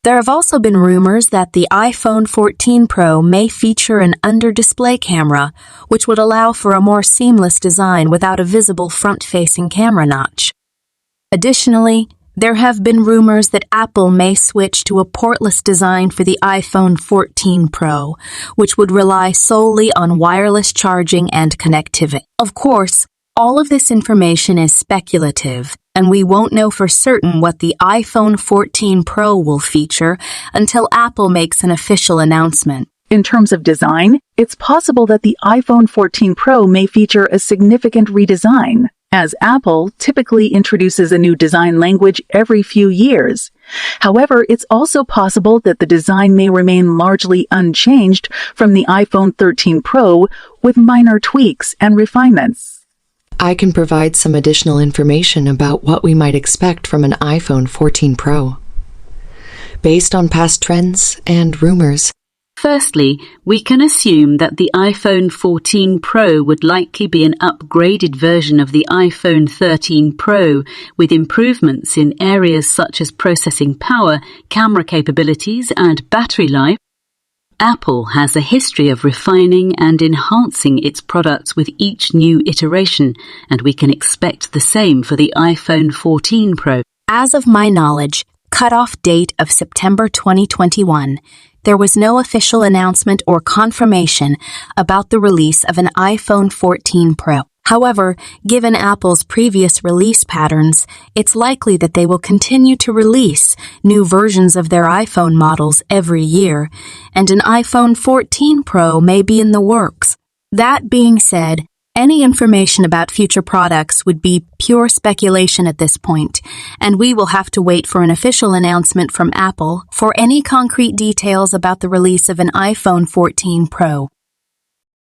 There have also been rumors that the iPhone 14 Pro may feature an under-display camera, which would allow for a more seamless design without a visible front-facing camera notch. Additionally, there have been rumors that Apple may switch to a portless design for the iPhone 14 Pro, which would rely solely on wireless charging and connectivity. Of course, all of this information is speculative, and we won't know for certain what the iPhone 14 Pro will feature until Apple makes an official announcement. In terms of design, it's possible that the iPhone 14 Pro may feature a significant redesign, as Apple typically introduces a new design language every few years. However, it's also possible that the design may remain largely unchanged from the iPhone 13 Pro with minor tweaks and refinements. I can provide some additional information about what we might expect from an iPhone 14 Pro. Based on past trends and rumors, firstly, we can assume that the iPhone 14 Pro would likely be an upgraded version of the iPhone 13 Pro with improvements in areas such as processing power, camera capabilities, and battery life. Apple has a history of refining and enhancing its products with each new iteration, and we can expect the same for the iPhone 14 Pro. As of my knowledge, cutoff date of September 2021, there was no official announcement or confirmation about the release of an iPhone 14 Pro. However, given Apple's previous release patterns, it's likely that they will continue to release new versions of their iPhone models every year, and an iPhone 14 Pro may be in the works. That being said, any information about future products would be pure speculation at this point, and we will have to wait for an official announcement from Apple for any concrete details about the release of an iPhone 14 Pro.